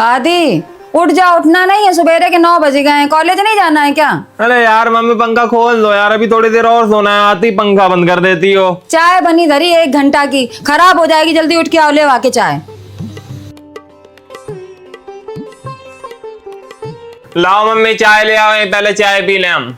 आदि उठ जा, उठना नहीं है, सुबेरे के 9 बज गए हैं, कॉलेज नहीं जाना है क्या? अरे यार मम्मी पंखा खोल दो यार, अभी थोड़ी देर और सोना है, आती पंखा बंद कर देती हो। चाय बनी धरी 1 घंटा की, खराब हो जाएगी, जल्दी उठ के आओ, ले आके चाय। लाओ मम्मी चाय ले आओ, पहले चाय पी ले हम।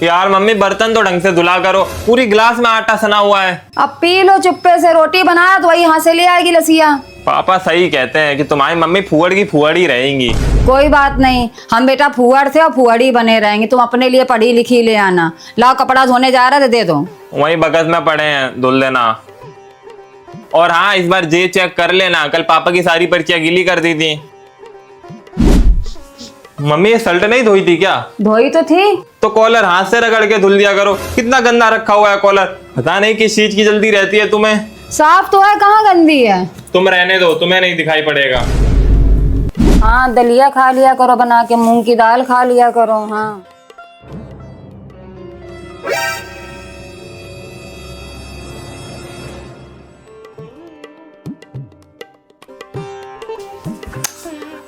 यार मम्मी बर्तन तो ढंग से धुला करो, पूरी गिलास में आटा सना हुआ है। अब पी लो चुप्पे से, रोटी बनाया तो वही यहाँ से ले आएगी लसिया। पापा सही कहते हैं कि तुम्हारी मम्मी फुहड़ की फुहड़ ही रहेंगी। कोई बात नहीं, हम बेटा फुहड़ थे और फुहड़ ही बने रहेंगे। तुम अपने लिए पढ़ी लिखी ले आना। लाओ कपड़ा धोने जा रहा था, दे दो। वही बगस में पड़े हैं, धुल लेना। और हाँ, इस बार जे चेक कर लेना, कल पापा की सारी पर्चियां गीली कर दी थी। मम्मी ये शर्ट नहीं धोई थी क्या? धोई तो थी। तो कॉलर हाथ से रगड़ के धुल दिया करो, कितना गंदा रखा हुआ है कॉलर। पता नहीं किस चीज की जल्दी रहती है तुम्हें। साफ तो है, कहाँ गंदी है। तुम रहने दो, तुम्हें नहीं दिखाई पड़ेगा। हाँ, दलिया खा लिया करो बना के, मूंग की दाल खा लिया करो। हाँ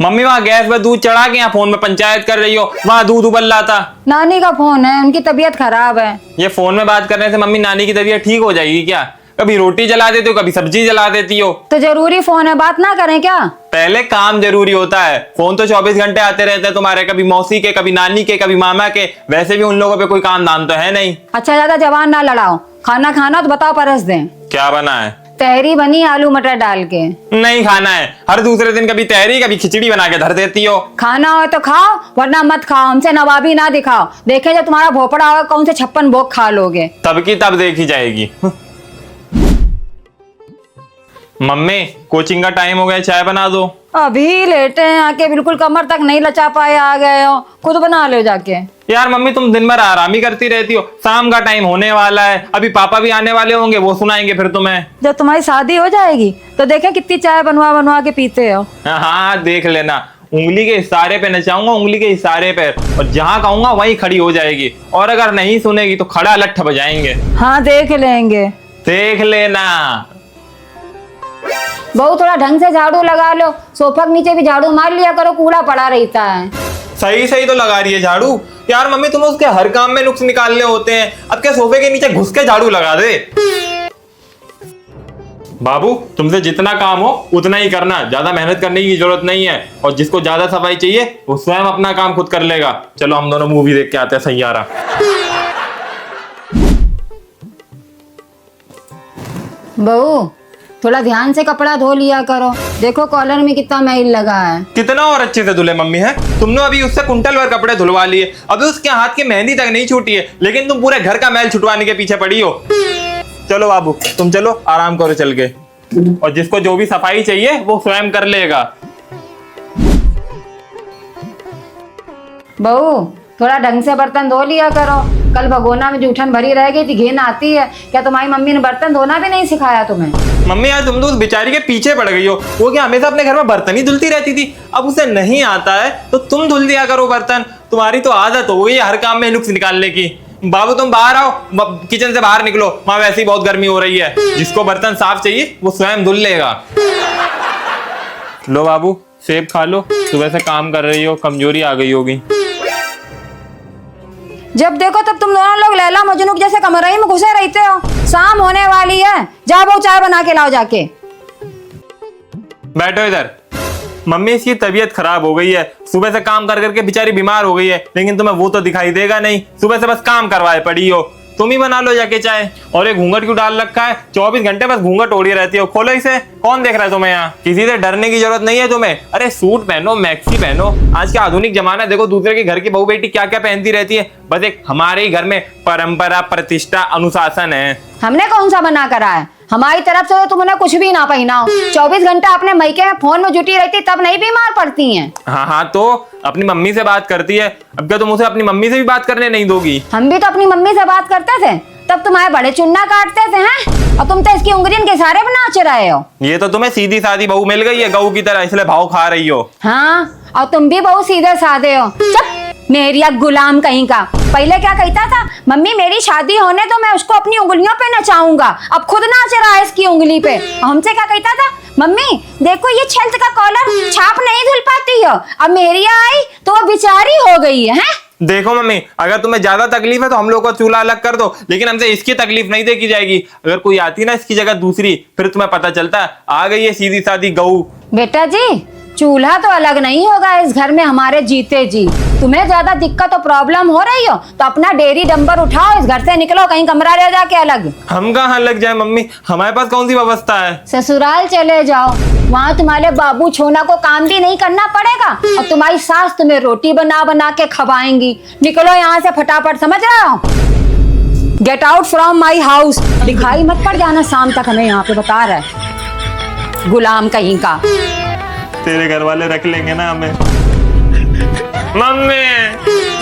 मम्मी वहाँ गैस पर दूध चढ़ा के यहाँ फोन में पंचायत कर रही हो, वहाँ दूध उबल रहा था। नानी का फोन है, उनकी तबीयत खराब है। ये फोन में बात करने से मम्मी नानी की तबीयत ठीक हो जाएगी क्या? कभी रोटी जला देती हो, कभी सब्जी जला देती हो। तो जरूरी फोन है, बात ना करें क्या? पहले काम जरूरी होता है, फोन तो 24 घंटे आते रहते हैं तुम्हारे, कभी मौसी के, कभी नानी के, कभी मामा के। वैसे भी उन लोगों पे कोई काम दाम तो है नहीं। अच्छा ज्यादा जवान ना लड़ाओ, खाना खाना तो बताओ, परस दें। क्या बना है? तहरी बनी आलू मटर डाल के। नहीं खाना है, हर दूसरे दिन कभी तहरी कभी खिचड़ी बना के धर देती हो। खाना हो तो खाओ, वरना मत खाओ। हमसे नवाबी ना दिखाओ, देखे जो तुम्हारा भोपड़ा होगा कौन से 56 भोग खा लोगे। तब की तब देखी जाएगी। मम्मी कोचिंग का टाइम हो गया, चाय बना दो। अभी लेटे हैं आके, बिल्कुल कमर तक नहीं लचा पाए, आ गए हो, खुद बना लो जाके। यार मम्मी तुम दिन भर आराम ही करती रहती हो, शाम का टाइम होने वाला है, अभी पापा भी आने वाले होंगे, वो सुनाएंगे फिर तुम्हें। जब तुम्हारी शादी हो जाएगी तो देखें कितनी चाय बनवा बनवा के पीते हो। हाँ देख लेना, उंगली के इशारे पे नचाऊंगा, उंगली के इशारे पे, और जहाँ कहूंगा वहीं खड़ी हो जाएगी, और अगर नहीं सुनेगी तो खड़ा लट्ठ बजाएंगे। हाँ देख लेंगे, देख लेना। बहू थोड़ा ढंग से झाड़ू लगा लो, सोफा के नीचे भी झाड़ू मार लिया करो, कूड़ा पड़ा रहता है। सही सही तो लगा रही है झाड़ू। यार मम्मी तुम उसके हर काम में नुक्स निकालने होते हैं, अब क्या सोफे के नीचे घुस के झाड़ू लगा दे। बाबू तुमसे जितना काम हो उतना ही करना, ज्यादा मेहनत करने की जरूरत नहीं है, और जिसको ज्यादा सफाई चाहिए वो स्वयं अपना काम खुद कर लेगा। चलो हम दोनों मूवी देख के आते हैं, सैयारा। बहू थोड़ा ध्यान से कपड़ा धो लिया करो, देखो कॉलर में कितना मैल लगा है। कितना और अच्छे से धुले मम्मी है, तुमने अभी उससे कुंटल भर कपड़े धुलवा लिए, अभी उसके हाथ की मेहंदी तक नहीं छूटी है, लेकिन तुम पूरे घर का मैल छुटवाने के पीछे पड़ी हो। चलो बाबू तुम चलो, आराम करो चल के, और जिसको जो भी सफाई चाहिए वो स्वयं कर लेगा। बहू थोड़ा ढंग से बर्तन धो लिया करो, कल भगोना में जूठन भरी रह गई थी, घिन आती है। क्या तुम्हारी मम्मी ने बर्तन धोना भी नहीं सिखाया तुम्हें? मम्मी यार तुम तो उस बेचारी के पीछे पड़ गई हो, वो क्या हमेशा अपने घर में बर्तन ही धुलती रहती थी, अब उसे नहीं आता है तो तुम धुल दिया करो बर्तन। तुम्हारी तो आदत हो गई है हर काम में नुक्स निकालने की। बाबू तुम बाहर आओ, किचन से बाहर निकलो, वहां वैसे ही बहुत गर्मी हो रही है, जिसको बर्तन साफ चाहिए वो स्वयं धुल लेगा। लो बाबू सेब खा लो, सुबह से काम कर रही हो, कमजोरी आ गई होगी। जब देखो तब तुम दोनों लोग लैला मजनू के जैसे कमरे में घुसे रहते हो। शाम होने वाली है, जाओ बहू चाय बना के लाओ जाके। बैठो इधर। मम्मी इसकी तबीयत खराब हो गई है, सुबह से काम कर करके बेचारी बीमार हो गई है, लेकिन तुम्हें वो तो दिखाई देगा नहीं, सुबह से बस काम करवाए पड़ी हो। तुम ही बना लो जाके चाय। और ये घूंघट क्यों डाल रखा है? 24 घंटे बस घूंघट ओढ़ी रहती हो, खोलो इसे। कौन देख रहा है तुम्हें यहाँ? किसी से डरने की जरूरत नहीं है तुम्हें। अरे सूट पहनो, मैक्सी पहनो, आज का आधुनिक जमाना है, देखो दूसरे के घर की बहू बेटी क्या क्या पहनती रहती है। बस एक हमारे ही घर में परंपरा, प्रतिष्ठा, अनुशासन है। हमने कौन सा मना करा है? हमारी तरफ से तो तुमने कुछ भी ना पहना हो, 24 घंटा अपने मैके में फोन में जुटी रहती, तब नहीं बीमार पड़ती हैं। हाँ तो अपनी मम्मी से बात करती है, अब क्या तुम उसे अपनी मम्मी से भी बात करने नहीं दोगी? हम भी तो अपनी मम्मी से बात करते थे, तब तुम्हारे बड़े चुन्ना काटते थे हैं, और तुम तो इसकी उंगलियों के सारे भी नाच रहे हो। ये तो तुम्हें सीधी सादी बहू मिल गई है, गऊ की तरह, इसलिए भाव खा रही हो। हाँ और तुम भी बहुत सीधे साधे हो। चुप। मेरिया गुलाम कहीं का। पहले क्या कहता था, मम्मी मेरी शादी होने तो मैं उसको अपनी उंगलियों पे नचाऊंगा। अब खुद नाच रहा है इसकी उंगली पे। हमसे क्या कहता था, मम्मी देखो ये छल्त का कॉलर छाप नहीं धुल पाती है। अब मेरिया आई तो वो बेचारी हो गई है। देखो मम्मी, अगर तुम्हें ज्यादा तकलीफ है तो हम लोग को चूल्हा अलग कर दो, लेकिन हमसे इसकी तकलीफ नहीं देखी जाएगी। अगर कोई आती ना इसकी जगह दूसरी, फिर तुम्हें पता चलता आ गई है सीधी सादी गऊ। बेटा जी चूल्हा तो अलग नहीं होगा इस घर में हमारे जीते जी। तुम्हें ज्यादा दिक्कत और प्रॉब्लम हो रही हो तो अपना डेयरी डंबर उठाओ, इस घर से निकलो, कहीं कमरा ले जाके अलग। हम कहाँ लग जाए मम्मी, हमारे पास कौन सी व्यवस्था है। ससुराल चले जाओ, वहाँ तुम्हारे बाबू छोना को काम भी नहीं करना पड़ेगा और तुम्हारी सास तुम्हें रोटी बना बना के खवाएंगी। निकलो यहाँ से फटाफट, समझ रहे हो? Get out from my house. दिखाई मत पड़ जाना शाम तक हमें यहाँ पे, बता रहा है गुलाम कहीं का। तेरे घर वाले रख लेंगे ना हमें। मम्मी